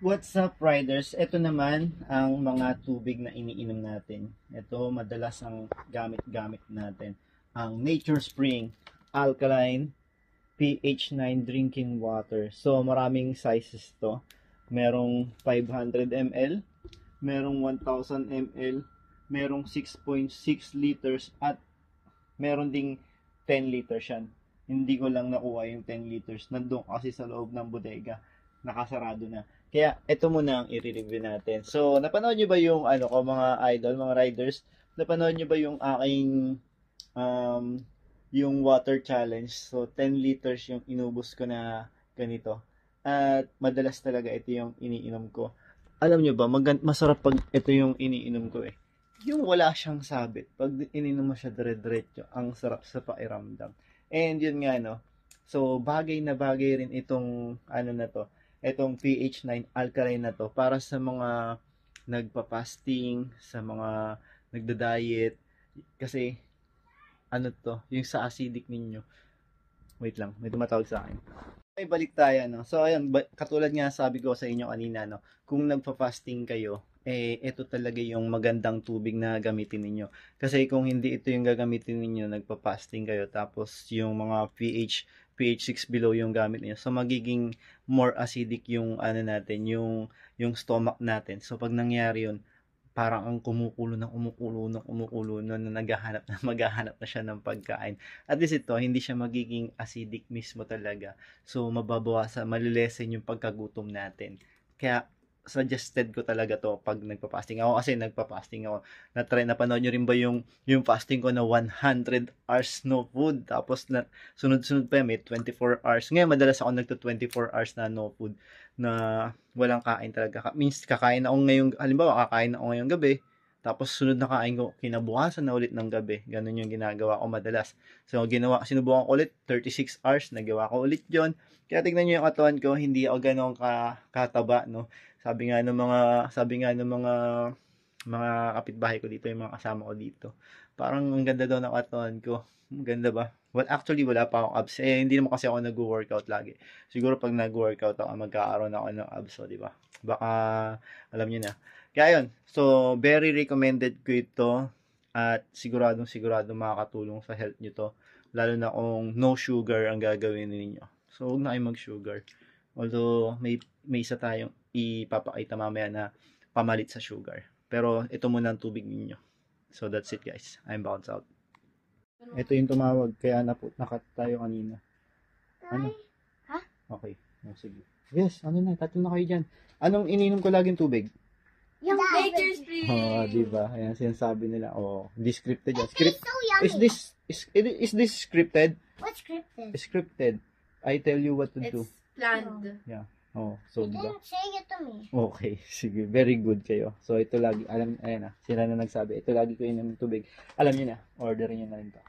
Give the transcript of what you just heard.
What's up, riders? Ito naman ang mga tubig na iniinom natin. Ito madalas ang gamit-gamit natin. Ang Nature Spring Alkaline pH 9 drinking water. So maraming sizes to. Merong 500 ml, merong 1000 ml, merong 6.6 liters at meron ding 10 liters yan. Hindi ko lang nakuha yung 10 liters. Nandun kasi sa loob ng bodega. Nakasarado na. Kaya ito muna ang i-review natin. So, napanood nyo ba yung ano ko mga idol, mga riders? Napanood nyo ba yung aking um, yung water challenge? So, 10 liters yung inubos ko na ganito. At madalas talaga ito yung iniinom ko. Alam nyo ba, masarap pag ito yung iniinom ko eh. Yung wala siyang sabit. Pag ininom mo siya dire-diretso, ang sarap sa pakiramdam. And yun nga no. So, bagay na bagay rin itong ano na to, itong pH 9 alkaline na to para sa mga nagpa-fasting, sa mga nagda-diet kasi ano to, yung sa acidic ninyo. Wait lang, may tumatawag sa akin. Ay, balik tayo, no? So, ayun, katulad nga sabi ko sa inyo kanina, no? Kung nagpa-fasting kayo, ito talaga yung magandang tubig na gamitin ninyo. Kasi kung hindi ito yung gagamitin ninyo, nagpa-fasting kayo, tapos yung mga pH 6 below yung gamit niyo. So, magiging more acidic yung ano natin, yung stomach natin. So, pag nangyari yun, parang ang kumukulo na naghahanap na maghahanap na siya ng pagkain. At least ito, hindi siya magiging acidic mismo talaga. So, mababawasan, malilesen yung pagkagutom natin. Kaya, suggested ko talaga to pag nagpa-fasting ako kasi nagpa-fasting ako. Napanood nyo rin ba yung fasting ko na 100 hours no food tapos na sunod-sunod pa may 24 hours. Ngayon madalas ako nagto 24 hours na no food na walang kain talaga. Means kakain ako ngayong halimbawa kakain ako ngayong gabi tapos sunod na kain ko kinabukasan na ulit ng gabi. Ganun yung ginagawa ko madalas. So sinubukan ko ulit 36 hours, nagawa ko ulit 'yon. Kaya tignan niyo yung katawan ko, hindi ako ganoon kataba, no. Sabi nga ng mga kapitbahay ko dito, yung mga kasama ko dito. Parang ang ganda daw ng katawan ko. Ang ganda ba? Well, actually, wala pa akong abs. Hindi naman kasi ako nag-workout lagi. Siguro pag nag-workout ako, magkakaroon ako ng abs, so, di ba? Baka, alam niyo na. Kaya yun. So, very recommended ko ito. At siguradong makakatulong sa health nyo to. Lalo na kung no sugar ang gagawin ninyo. So, huwag na kayo mag-sugar. Although, may isa tayong ipapakita mamaya na pamalit sa sugar. Pero, ito muna ang tubig ninyo. So, that's it guys. I'm bounce out. Ito yung tumawag, kaya nakat tayo kanina. Ano? Ha? Okay. Oh, sige. Yes, ano na, tatlo na kayo dyan. Anong ininom ko laging tubig? Yung Nature Spring. Oh, di ba? Ayan sinasabi nila. Oh, descripted yan. It's so yummy. Is this scripted? What's scripted? Scripted. I tell you what to do. It's planned. Yeah. Oh, so You diba? didn't say it to me. Okay, sige. Very good kayo. So ito lagi, ayan na, sila na nagsabi. Ito lagi ko inom ng tubig. Alam niyo na, orderin niyo na rin to.